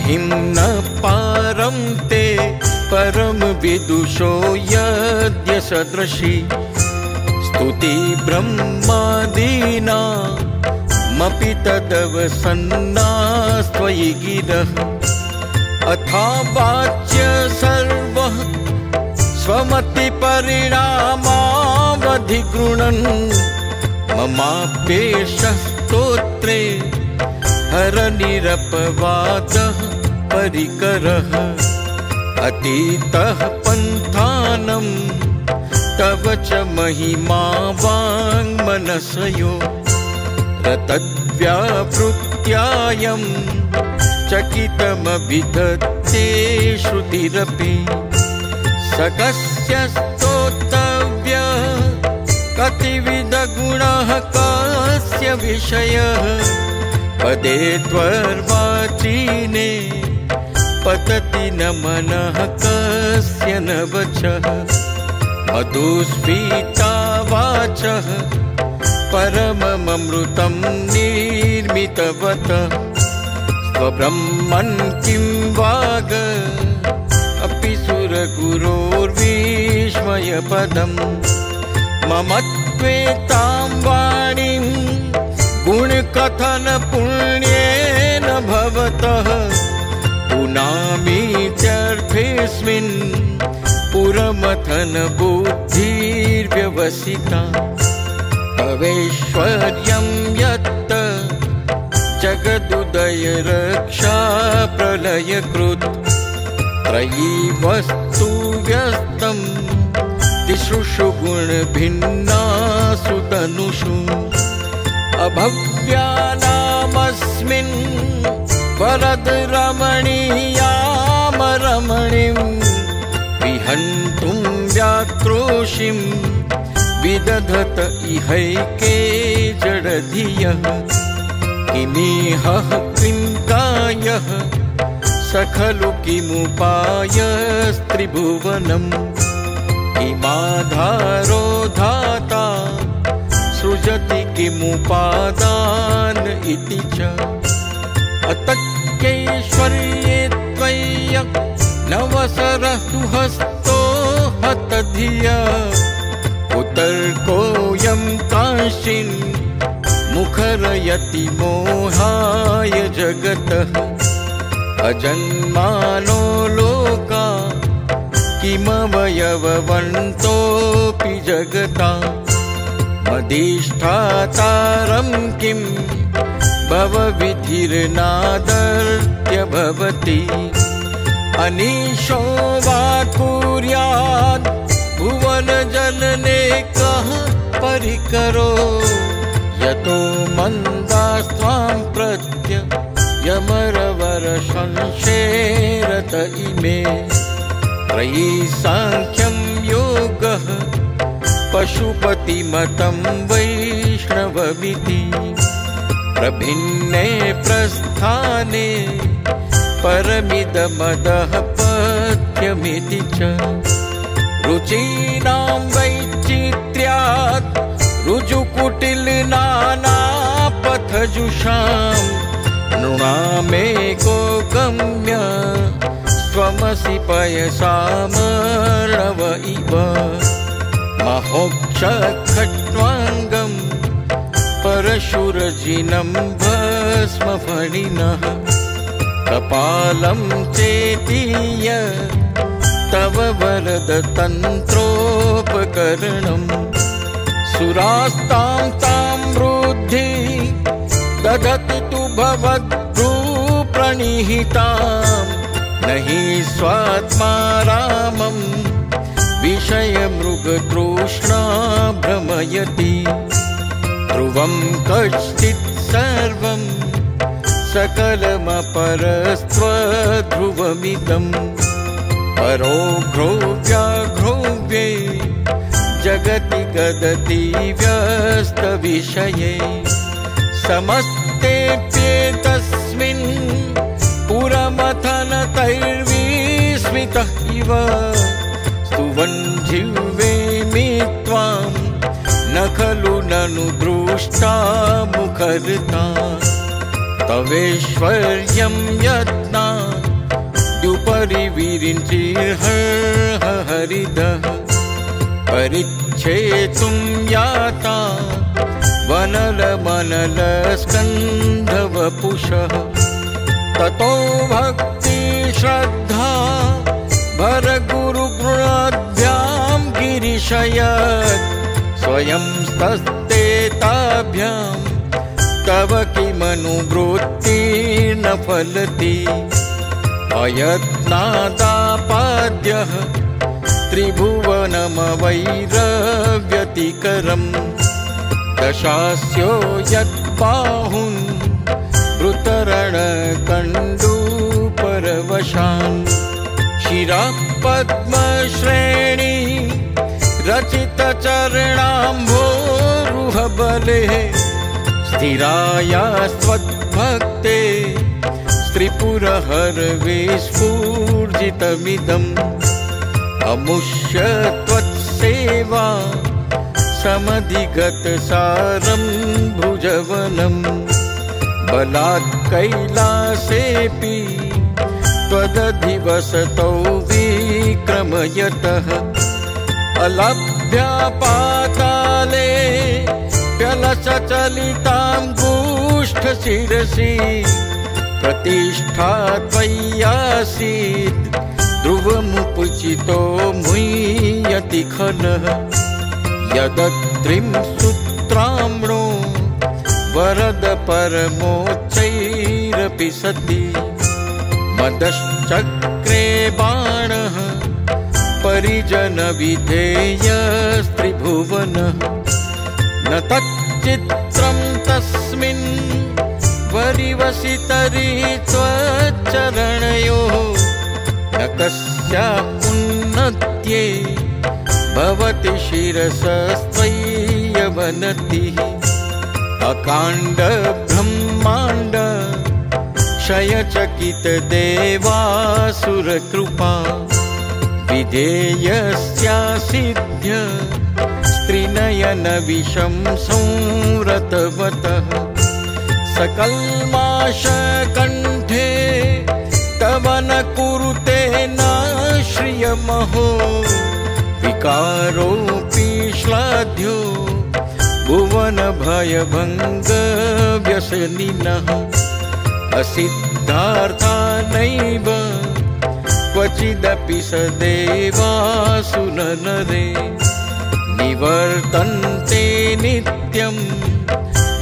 महिम्न पारं ते परम विदुषो यद्य सदृशी स्तुति ब्रह्मादीनामपि तदवसन्नास्त्वयि गिरः अथा वाच्य सर्वः स्वमति परिणामावधिगृणन् ममाप्येषः स्तोत्रे हरनिरपवादः परिकरः अतीतः पन्थानं तव च महिमा वाङ्मनसयो रतद्व्यावृत्यायं चकितमभिधत्ते श्रुतिरपि सकस्य स्तोतव्यः कतिविधगुणः कस्य विषयः पदे त्वर्वाचीने पतति न मनः कस्य न वचः मधुस्फीता वाचः परममृतं निर्मितवतः स्वब्रह्मन् किं वाग अपि सुरगुरोर्विस्मयपदम् मम त्वेतां वाणीं गुणकथन पुण्येन भवतः पुनामीत्यर्थेऽस्मिन् पुरमथन बुद्धिर्व्यवसिता तवैश्वर्यं यत् जगदुदय रक्षा प्रलयकृत् त्रयी वस्तु व्यस्तं तिसृषु गुणभिन्नासु तनुषु अभव्यानामस्मिन् वरद रमणीयाम रमणीं विहन्तुं व्याक्रोशिं विदधत इहैके जडधियः किमिहः किं कायः स खलु किमुपायस्त्रिभुवनम् किमाधारो धाता सृजति किमुपादान इति च अतक्यैश्वर्ये त्वय्य नवसरः सुहस्तो हतधिया कुतर्कोऽयं कांश्चिन् मुखरयति मोहाय जगतः अजन्मानो लोका किमवयववन्तोऽपि जगता मदिष्ठातारं किं भवविधिर्नादर्त्य भवति अनीशो वा कुर्यात् भुवनजनने कः परिकरो यतो मन्दास्त्वां प्रत्य यमरवरशंसेरत इमे त्रयी सांख्यं योगः पशुपतिमतं वैष्णवमिति प्रभिन्ने प्रस्थाने परमिदमदः पथ्यमिति च रुचीनां वैचित्र्यात् रुजुकुटिलनानापथजुषां नृणामेको गम्य त्वमसि पयसामर्णव इव महोक्षखट्वाङ्गं परशुरजिनं भस्मफणिनः कपालं चेतीय तव वरदतन्त्रोपकरणम् सुरास्तां तां वृद्धि ददति तु भवद्भ्रूप्रणिहितां न हि स्वात्मा रामं विषयमृगतृष्णा भ्रमयति ध्रुवं कश्चित् सर्वं सकलमपरस्त्वध्रुवमिदम् परोघ्रोव्याघ्रोव्ये जगति गदति व्यस्तविषये समस्तेऽप्येतस्मिन् पुरमथनतैर्विस्मितः इव स्तुवन् जिह्वेमि त्वां न खलु ननु दृष्टा मुखरिता तवेश्वर्यं यत्ना परिविरिञ्चिर्हरिदः परिच्छेतुं याता वनलमनलस्कन्धवपुषः ततो भक्ति श्रद्धा भरगुरुगुणाभ्यां गिरिशयत् स्वयं स्तस्ते ताभ्यां तव किमनुवृत्तिर्न फलति अयत्नादापाद्यः त्रिभुवनमवैरव्यतिकरम् दशास्यो यत्बाहुन् वृतरणकण्डूपरवशान् शिरापद्मश्रेणी रचितचरणाम्भोरुहबले स्थिराया स्वद्भक्ते त्रिपुरहरविस्फूर्जितमिदम् अमुष्य त्वत्सेवा समधिगतसारं भुजवनम् बलात् कैलासेऽपि त्वदधिवसतौ विक्रमयतः अलभ्या पाताले प्यलसचलितां गूष्ठशिरसि प्रतिष्ठा त्वय्यासीत् ध्रुवमुपचितो मुह्यति खलः यदत्रिं सूत्राम्नो वरद परमोच्चैरपि सति मदश्चक्रे बाणः परिजनविधेयस्त्रिभुवनः न तच्चित्रं तस्मिन् वरिवसितरि त्वच्चरणयोः न कस्यापुन्नत्ये भवति शिरसस्त्वय्यवनतिः अकाण्ड ब्रह्माण्ड क्षयचकितदेवासुरकृपा विधेयस्यासिद्ध्य स्त्रीनयनविषं संरतवतः सकल्माषकण्ठे तव न कुरुते नाश्रियमहो विकारोऽपि श्लाघ्यो भुवनभयभङ्गव्यसनिनः असिद्धार्था नैव क्वचिदपि सदेवासुरनरे निवर्तन्ते नित्यं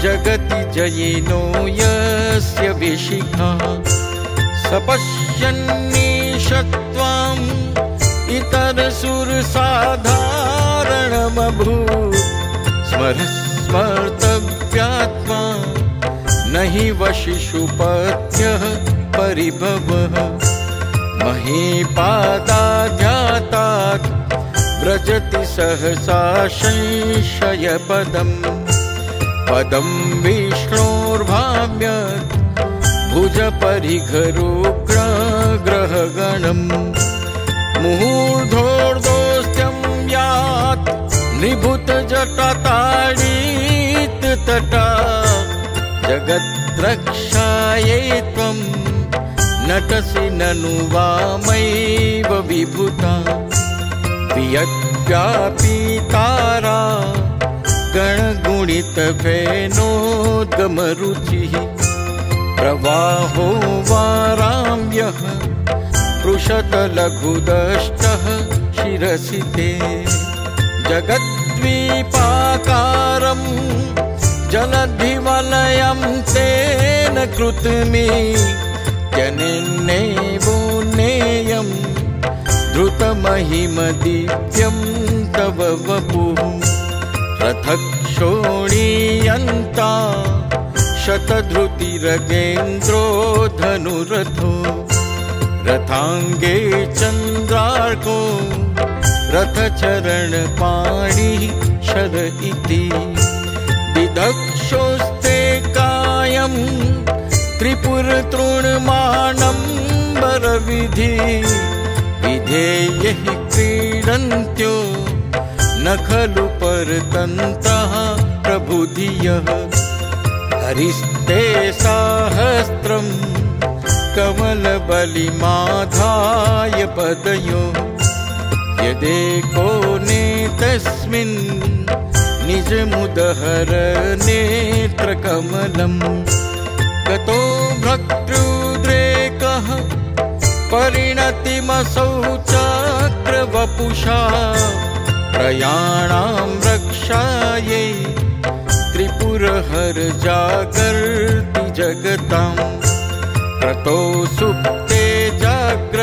जगति जयिनो यस्य विशिखा सपश्यन्नीश त्वाम् इतरसुरसाधारणमभूत् स्मर्तव्यात्मा न हि वशिषुपत्यः परिभवः महीपादाध्यातात् व्रजति सहसा संशयपदम् पदं विष्णोर्भाव्यत् भुजपरिघरुग्रहगणम् मुहूर्धोर्धोस्त्यं यात् निभृतजटाताडीत् तटा जगद्रक्षायै त्वं नटसि ननु वामैव विभूता वियद्व्यापीतारा गणगुणितफेनोद्गमरुचिः प्रवाहो वाराम्यः पृषतलघुदष्टः शिरसि ते जगद्वीपाकारं जलधिवलयं तेन कृतमी जनेन्नेवोन्नेयं धृतमहिमदिव्यं तव वपुः रथक्षोणीयन्ता शतधृतिरगेन्द्रो धनुरथो रथाङ्गे चन्द्रार्को रथचरणपाणिः शर इति दिदक्षोस्ते कायं त्रिपुरतृणमाणम्बरविधि विधेयैः क्रीडन्त्यो न खलु परतन्त्रः प्रबुधियः हरिस्ते साहस्रं कमलबलिमाधाय पदयो यदेको नेतस्मिन् निजमुदहर नेत्रकमलम् गतो भ्रक्तृद्रेकः परिणतिमसौ चक्रवपुषा प्रयाणां रक्षायै त्रिपुरहर जागर्ति जगताम् क्रतो सुप्ते जाग्र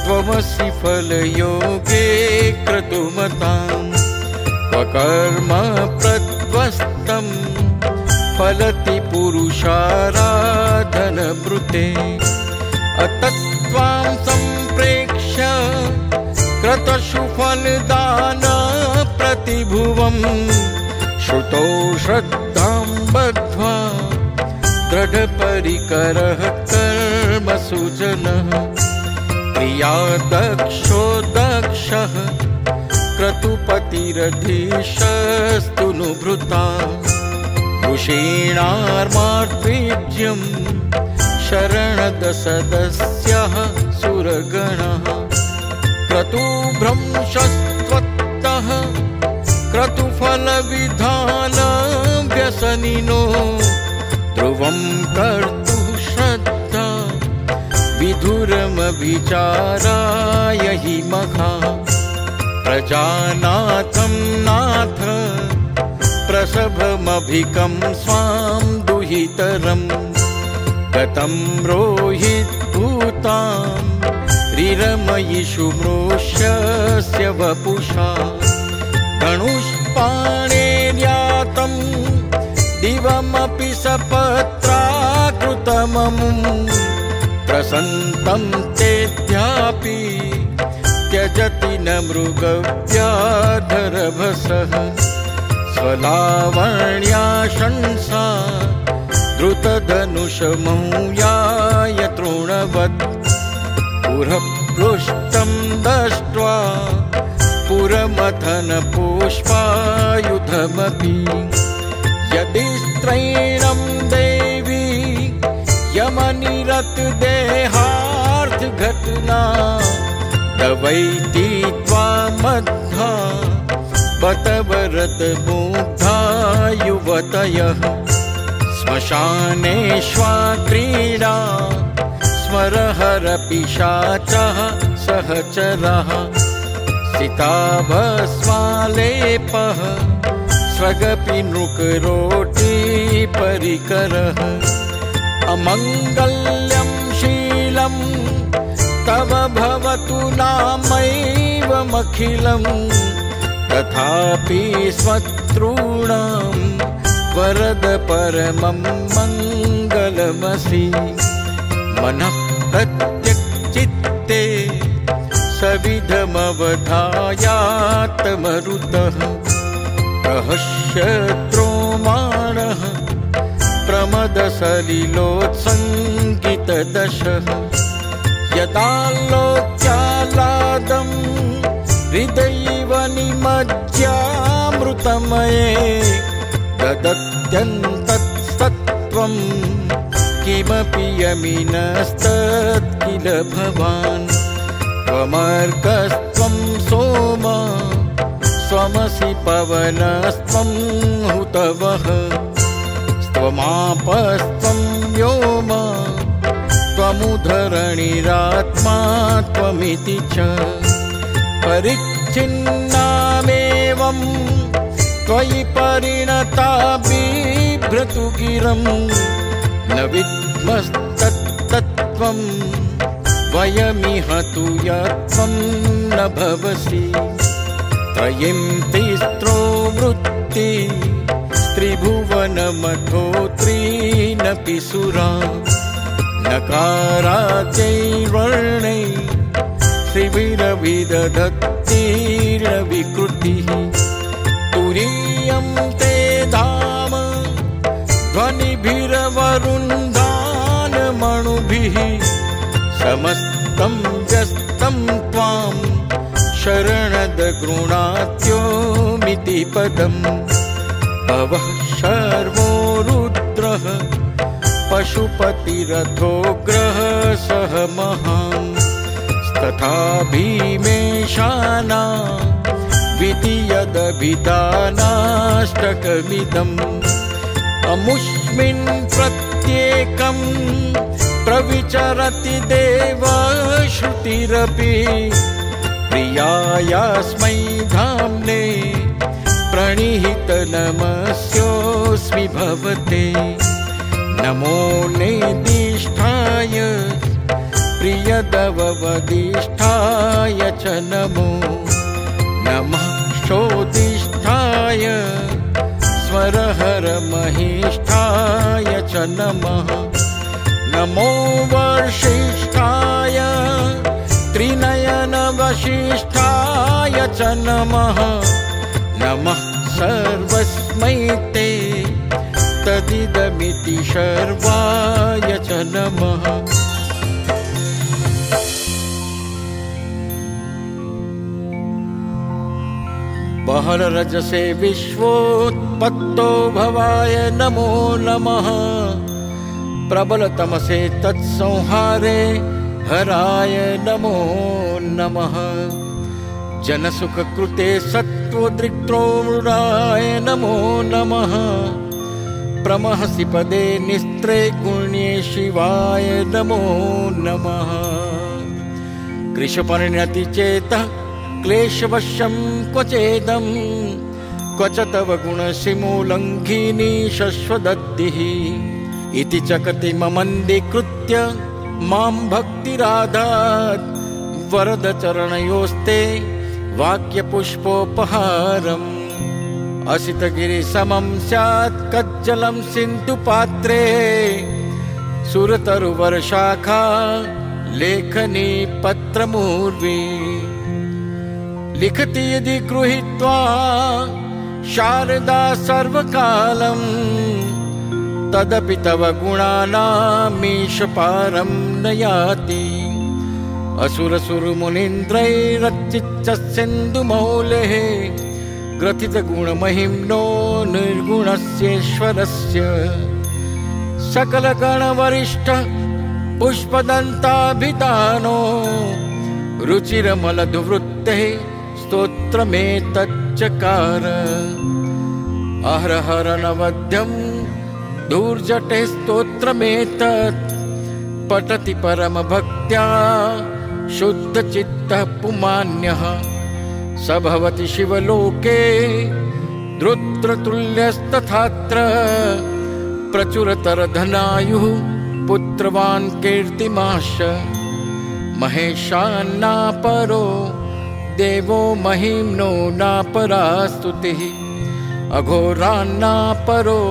त्वमसि फलयोगे क्रतुमताम् स्वकर्म प्रध्वस्तं फलति पुरुषाराधनभृते अतत्त्वां सम्प्रेक्ष्य क्रतुषु फलदान प्रतिभुवम् श्रुतौ श्रद्धां बद्ध्वा दृढपरिकरः कर्मसुजनः प्रिया दक्षो दक्षः क्रतुपतिरधीशस्तु नुभृता ऋषीणार्मार्त्वीज्यं शरणदसदस्यः सुरगणः क्रतुभ्रंशस्त्वत्तः क्रतुफलविधानव्यसनिनो ध्रुवं कर्तुः श्रद्धा विधुरमभिचाराय हि मखा प्रजानाथं नाथ प्रसभमभिकं स्वां दुहितरम् गतं रोहितभूतां रिरमयिषु मृष्यस्य वपुषा धनुष्पाणेर्यातं दिवमपि सपत्राकृतममुं प्रसन्तं तेऽद्यापि त्यजति न मृगव्याधरभसः स्वलावण्याशंसा द्रुतधनुषमौयाय तृणवत् पुरपृष्ठं दष्ट्वा पुरमथनपुष्पायुधमपि यदि स्त्रैणं देवी यमनिरतदेहार्थघटना तवैति त्वामद्धा बत वरदमुग्धा युवतयः श्मशानेष्वा क्रीडा स्मरहरपिशाचः सहचरः सिताभस्मालेपः स्वगपि नृकरोटिपरिकरः अमङ्गल्यं शीलं तव भवतु नामैवमखिलं तथापि स्वतॄणां वरद परमं मङ्गलमसि मनः प्रत्यक्चित्ते सविधमवधायात्मरुतः प्रहस्यत्रोमाणः प्रमदसलिलोत्सङ्गितदशः यदालोक्यालादं हृदयैव निमज्ज्यामृतमये ददत्यन्तत्सत्त्वं किमपि यमिनस्तत्किल भवान् त्वमर्कस्त्वं सोम स्वमसि पवनस्त्वं हुतवः त्वमापस्त्वं व्योम त्वमुधरणिरात्मा त्वमिति च परिच्छिन्नामेवं त्वयि परिणता बिभ्रतु गिरं न विद्मस्तत्तत्त्वं वयमिह तु यत्त्वं न भवसि त्रयीं तिस्रो वृत्ति त्रिभुवनमथो त्रीनपि सुरा नकाराच्चैर्वर्णै त्रिभिरविदधत्तीर्णविकृतिः तुरीयं ते धाम ध्वनिभिरवरुन्धानमणुभिः समस्तं व्यस्तं त्वां शरणदगृणात्योमिति पदम् भवः शर्वो रुद्रः पशुपति प्रतिरथोग्रः सह महान् तथा भीमेशाना विधियदभिधानाष्टकमिदम् अमुष्मिन् प्रत्येकं प्रविचरति देवश्रुतिरपि प्रियायास्मै धाम्ने प्रणिहित नमस्योऽस्मि भवते नमो नेदिष्ठाय प्रियदववदिष्ठाय च नमो नमः शोदिष्ठाय स्वरहर महिष्ठाय च नमः नमो वर्षिष्ठाय त्रिनयन वसिष्ठाय च नमः नमः सर्वस्मै ते तदिदमिति शर्वाय च नमः बहररजसे विश्वोत्पत्तो भवाय नमो नमः प्रबलतमसे तत्संहारे हराय नमो नमः जनसुखकृते सत्त्वदृक्त्रोमृडाय नमो नमः प्रमहसि पदे निस्त्रे गुण्ये शिवाय नमो नमः कृशपरिणतिचेतः क्लेशवश्यं क्वचेदं क्वच तव गुणसिमोल्लङ्घिनी शश्वदद्धिः इति चकतिममन्दीकृत्य मां भक्तिराधात् वरदचरणयोस्ते वाक्यपुष्पोपहारम् असितगिरिसमं स्यात् कज्जलं सिन्धुपात्रे सुरतरुवर्षाखा लेखनी पत्रमूर्वी लिखति यदि गृहीत्वा शारदा सर्वकालं तदपि तव गुणानामीशपारं न याति असुरसुरमुनीन्द्रैरर्चितः सिन्धुमौलेः ग्रथितगुणमहिम्नो निर्गुणस्येश्वरस्य सकलगणवरिष्ठ पुष्पदन्ताभिधानो रुचिरमलधुवृत्तेः स्तोत्रमेतच्चकार अहरहरनवद्यं धूर्जटे स्तोत्रमेतत् पठति परमभक्त्या शुद्धचित्तः पुमान्यः स भवति शिवलोके रुद्रतुल्यस्तथात्र प्रचुरतरधनायुः पुत्रवान् कीर्तिमाश महेशान्नापरो देवो महिम्नो नापरा स्तुतिः अघोरान्नापरो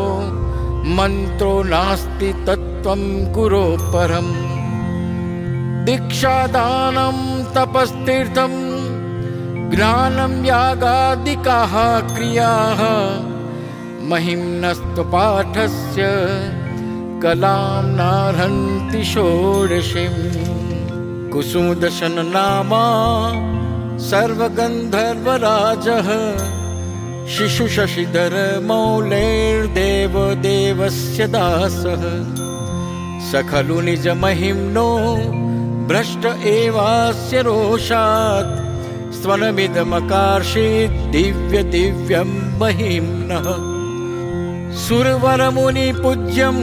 मन्त्रो नास्ति तत्त्वं गुरो परम् दीक्षादानं तपस्तीर्थं ज्ञानं यागादिकाः क्रियाः महिम्नस्त्वपाठस्य कलां नार्हन्ति षोडशीम् कुसुमदशन नामा सर्वगन्धर्वराजः शिशुशशिधर मौलेर्देवदेवस्य दासः स खलु निजमहिम्नो भ्रष्ट एवास्य रोषात् स्वनमिदमकार्षीत् दिव्यं महिम्नः सुरवरमुनिपूज्यं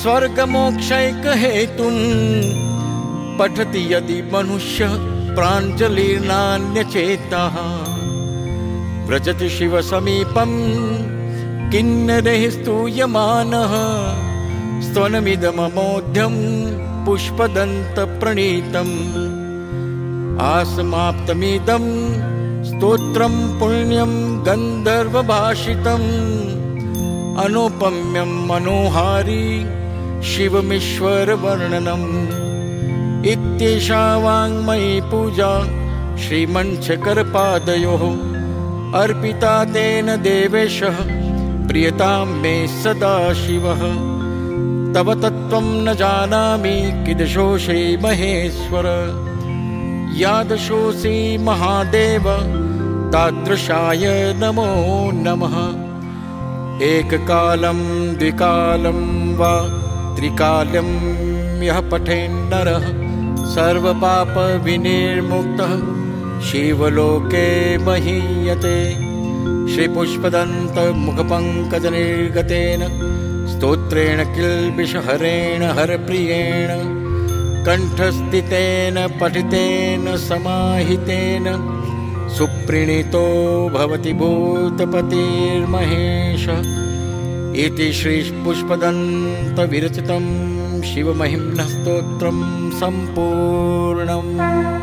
स्वर्गमोक्षैकहेतुं पठति यदि मनुष्यः प्राञ्जलिर्नान्यचेतः व्रजति शिवसमीपं किन्नरैः स्तूयमानः स्तवनमिदममोध्यं पुष्पदन्तप्रणीतम् आसमाप्तमिदं स्तोत्रं पुण्यं गन्धर्वभाषितम् अनुपम्यं मनोहारी शिवमीश्वरवर्णनम् इत्येषा वाङ्मयी पूजा श्रीमञ्चकरपादयोः अर्पिता तेन देवेशः प्रियतां मे सदा शिवः तव तत्त्वं न जानामि किदृशोऽसि महेश्वर यादृशोऽसि महादेव तादृशाय नमो नमः एककालं द्विकालं वा त्रिकालं यः पठेन्नरः सर्वपापविनिर्मुक्तः शिवलोके महीयते। श्रीपुष्पदन्तमुखपङ्कजनिर्गतेन स्तोत्रेण किल्बिषहरेण हरप्रियेण कण्ठस्थितेन पठितेन समाहितेन सुप्रीणीतो भवति भूतपतिर्महेशः। इति श्रीपुष्पदन्तविरचितं शिवमहिम्नः स्तोत्रं सम्पूर्णम्।